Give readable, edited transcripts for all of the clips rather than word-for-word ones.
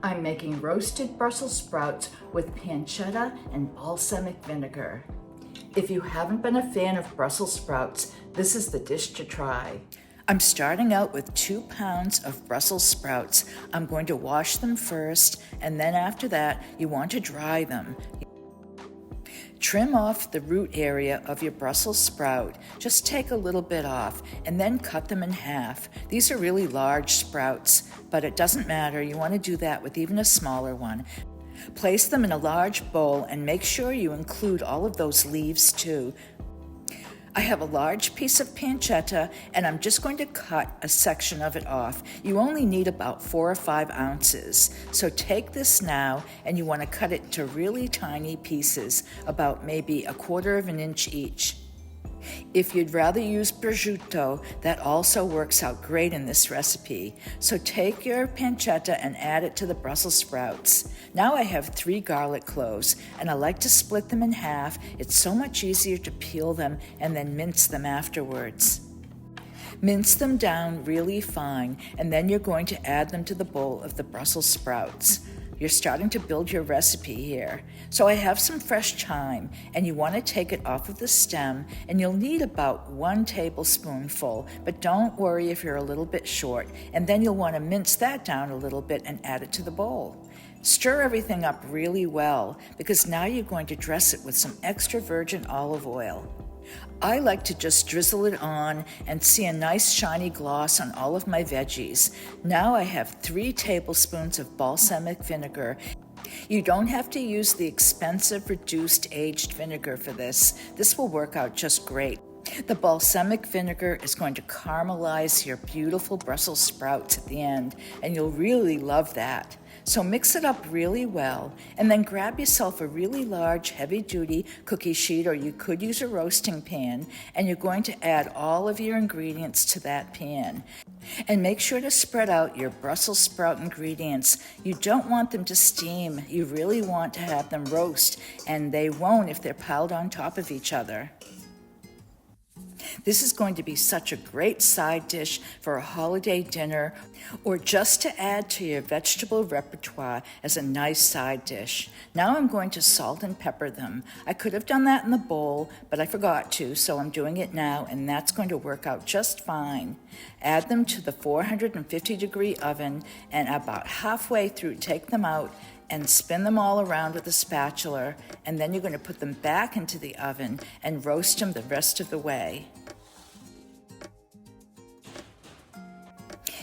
I'm making roasted Brussels sprouts with pancetta and balsamic vinegar. If you haven't been a fan of Brussels sprouts, this is the dish to try. I'm starting out with 2 pounds of Brussels sprouts. I'm going to wash them first, and then after that, you want to dry them. Trim off the root area of your Brussels sprout. Just take a little bit off and then cut them in half. These are really large sprouts, but it doesn't matter. You want to do that with even a smaller one. Place them in a large bowl and make sure you include all of those leaves too. I have a large piece of pancetta and I'm just going to cut a section of it off. You only need about 4 or 5 ounces. So take this now and you want to cut it into really tiny pieces, about maybe 1/4 of an inch each. If you'd rather use prosciutto, that also works out great in this recipe. So take your pancetta and add it to the Brussels sprouts. Now I have 3 garlic cloves, and I like to split them in half. It's so much easier to peel them and then mince them afterwards. Mince them down really fine, and then you're going to add them to the bowl of the Brussels sprouts. You're starting to build your recipe here. So I have some fresh thyme, and you want to take it off of the stem, and you'll need about 1 tablespoonful, but don't worry if you're a little bit short, and then you'll want to mince that down a little bit and add it to the bowl. Stir everything up really well, because now you're going to dress it with some extra virgin olive oil. I like to just drizzle it on and see a nice shiny gloss on all of my veggies. Now I have 3 tablespoons of balsamic vinegar. You don't have to use the expensive reduced aged vinegar for this. This will work out just great. The balsamic vinegar is going to caramelize your beautiful Brussels sprouts at the end, and you'll really love that. So mix it up really well, and then grab yourself a really large, heavy-duty cookie sheet, or you could use a roasting pan, and you're going to add all of your ingredients to that pan. And make sure to spread out your Brussels sprout ingredients. You don't want them to steam. You really want to have them roast, and they won't if they're piled on top of each other. This is going to be such a great side dish for a holiday dinner, or just to add to your vegetable repertoire as a nice side dish. Now I'm going to salt and pepper them. I could have done that in the bowl, but I forgot to, so I'm doing it now, and that's going to work out just fine. Add them to the 450-degree oven, and about halfway through, take them out and spin them all around with a spatula, and then you're going to put them back into the oven and roast them the rest of the way.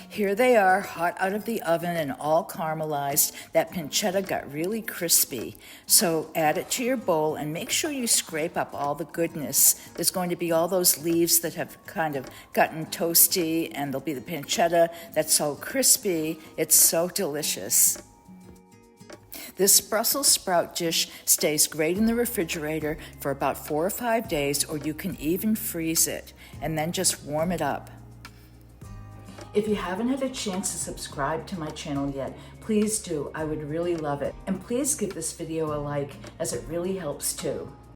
Here they are, hot out of the oven and all caramelized. That pancetta got really crispy. So add it to your bowl and make sure you scrape up all the goodness. There's going to be all those leaves that have kind of gotten toasty, and there'll be the pancetta that's so crispy. It's so delicious. This Brussels sprout dish stays great in the refrigerator for about 4 or 5 days, or you can even freeze it and then just warm it up. If you haven't had a chance to subscribe to my channel yet, please do. I would really love it. And please give this video a like, as it really helps too.